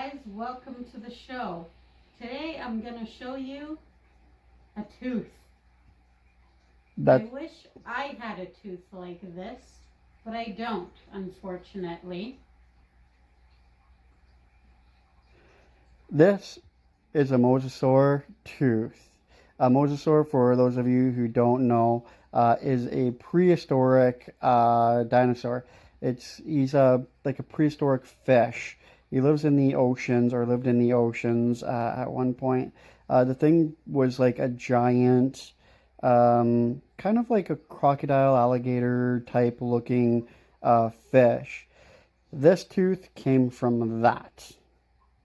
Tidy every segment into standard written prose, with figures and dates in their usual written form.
guys, welcome to the show. Today I'm going to show you a tooth. I That wish I had a tooth like this, but I don't, unfortunately. this is a mosasaur tooth. A mosasaur, for those of you who don't know, is a prehistoric dinosaur. He's a like a prehistoric fish. He lives in the oceans or lived in the oceans at one point. The thing was like a giant, kind of like a crocodile alligator type looking fish. This tooth came from that.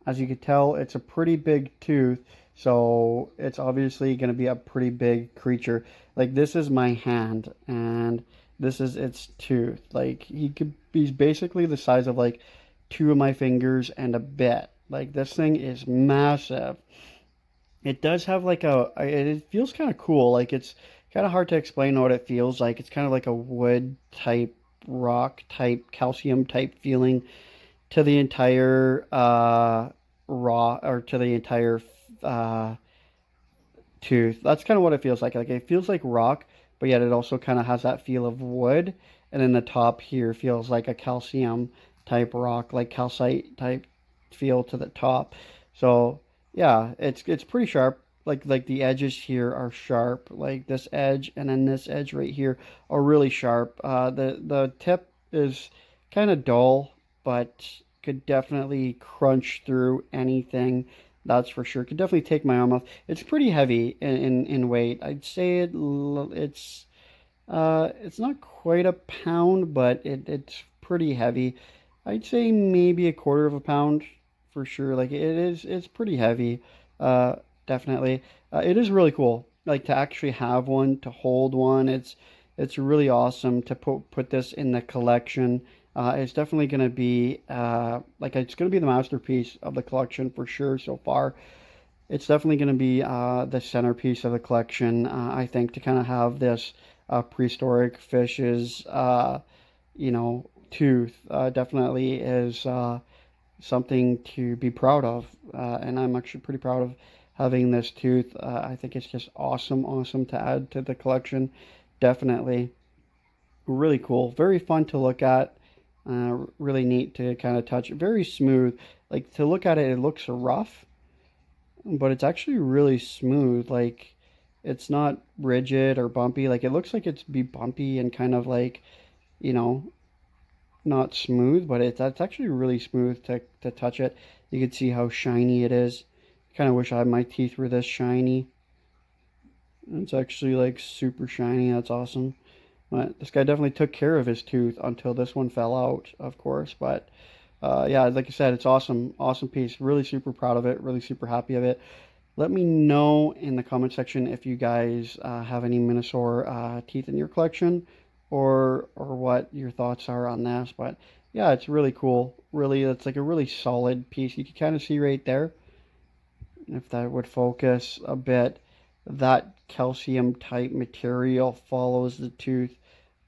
As you can tell, it's a pretty big tooth, so it's obviously going to be a pretty big creature. Like this is my hand, and this is its tooth. Like he's basically the size of like two of my fingers and a bit. Like this thing is massive. It does have like it feels kind of cool. Like it's kind of hard to explain what it feels like. It's kind of like a wood type, rock type, calcium type feeling to the entire raw or to the entire uh, tooth. That's kind of what it feels like. Like it feels like rock, but yet it also kind of has that feel of wood. And then the top here feels like a calcium type rock, like calcite type feel to the top. So yeah, it's pretty sharp. Like the edges here are sharp. Like this edge and then this edge right here are really sharp. The tip is kind of dull, but could definitely crunch through anything. That's for sure. Could definitely take my arm off. It's pretty heavy in weight. I'd say it's not quite a pound, but it's pretty heavy. I'd say maybe a quarter of a pound for sure. Like it's pretty heavy. Uh, Definitely. It is really cool. Like to actually have one, to hold one. It's really awesome to put this in the collection. It's definitely going to be like it's going to be the masterpiece of the collection for sure so far. It's definitely going to be the centerpiece of the collection. I think to kind of have this prehistoric fish's, tooth definitely is something to be proud of. And I'm actually pretty proud of having this tooth. I think it's just awesome, awesome to add to the collection. Definitely. Really cool. Very fun to look at. Really neat to kind of touch. Very smooth. Like to look at it, it looks rough, but it's actually really smooth. Like it's not rigid or bumpy. Like it looks like it's be bumpy and kind of like, you know, not smooth, but it's actually really smooth to touch it. You can see how shiny it is. Kind of wish my teeth were this shiny. It's actually like super shiny. That's awesome. But this guy definitely took care of his tooth until this one fell out, of course. But yeah, like I said, it's awesome, awesome piece. Really super proud of it. Really super happy of it. Let me know in the comment section if you guys have any Minosaur teeth in your collection, or what your thoughts are on this. But yeah, it's really cool. Really, it's like a really solid piece. You can kind of see right there, if that would focus a bit, that calcium type material follows the tooth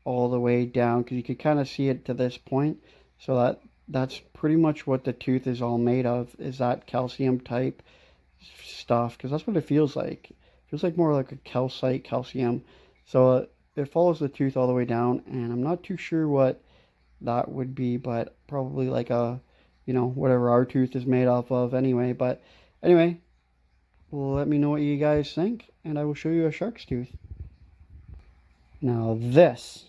all the way down because you can kind of see it to this point. So that's pretty much what the tooth is all made of, is that calcium type stuff, because that's what it feels like. It feels like more like a calcite, calcium. So it follows the tooth all the way down, and I'm not too sure what that would be, but probably like whatever our tooth is made off of anyway. But anyway, let me know what you guys think, and I will show you a shark's tooth. Now this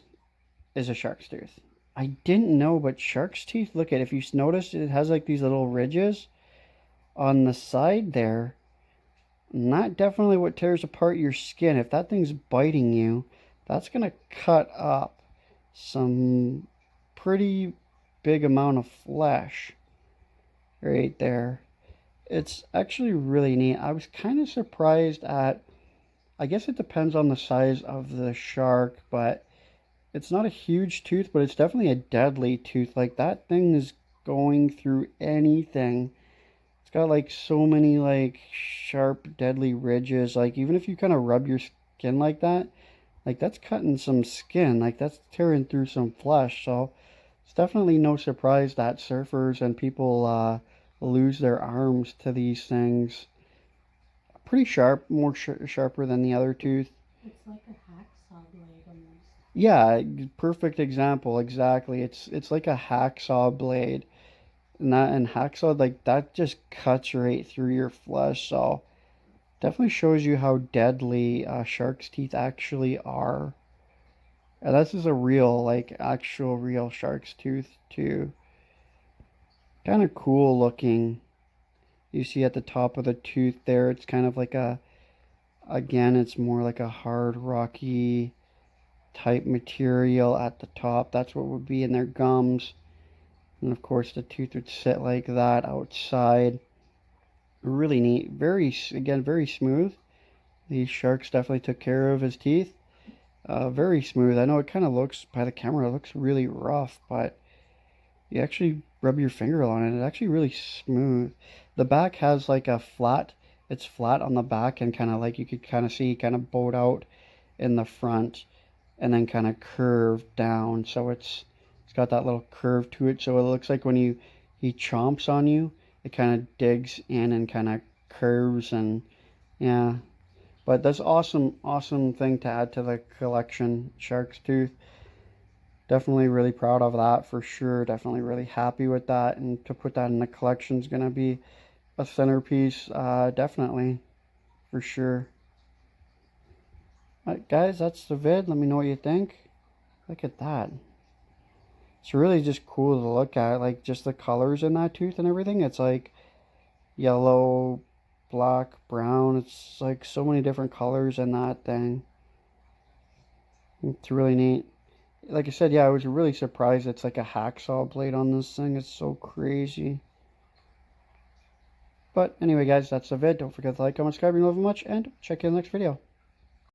is a shark's tooth. I didn't know, but shark's teeth, look at it. If you notice, it has like these little ridges on the side there. Not definitely what tears apart your skin. If that thing's biting you, that's going to cut up some pretty big amount of flesh right there. It's actually really neat. I was kind of surprised at, I guess it depends on the size of the shark, but it's not a huge tooth, but it's definitely a deadly tooth. Like that thing is going through anything. It's got like so many like sharp, deadly ridges. Like even if you kind of rub your skin like that's cutting some skin. Like that's tearing through some flesh. So it's definitely no surprise that surfers and people lose their arms to these things. Pretty sharp, more sharper than the other tooth. It's like a hacksaw blade almost. Yeah, perfect example. Exactly. It's like a hacksaw blade. And hacksaw, like, that just cuts right through your flesh. So definitely shows you how deadly shark's teeth actually are. And this is a real, like, actual real shark's tooth too. Kind of cool looking. You see at the top of the tooth there, it's kind of like again, it's more like a hard, rocky type material at the top. That's what would be in their gums. And of course, the tooth would sit like that outside. Really neat. Again, very smooth. These sharks definitely took care of his teeth. Very smooth. I know it kind of looks, by the camera, it looks really rough, but you actually rub your finger on it, it's actually really smooth. The back has like it's flat on the back, and kind of like you could kind of see kind of bowed out in the front and then kind of curved down. So it's got that little curve to it. So it looks like when he chomps on you, it kind of digs in and kind of curves, and yeah. But that's awesome thing to add to the collection, Shark's Tooth. Definitely really proud of that for sure. Definitely really happy with that, and to put that in the collection is gonna be a centerpiece. Definitely for sure. Alright, guys, that's the vid. Let me know what you think. Look at that. It's really just cool to look at, like just the colors in that tooth and everything. It's like yellow, black, brown. It's like so many different colors in that thing. It's really neat. Like I said, yeah, I was really surprised it's like a hacksaw blade on this thing. It's so crazy. But anyway, guys, that's the vid. Don't forget to like, comment, subscribe, you love it much, and check you in the next video.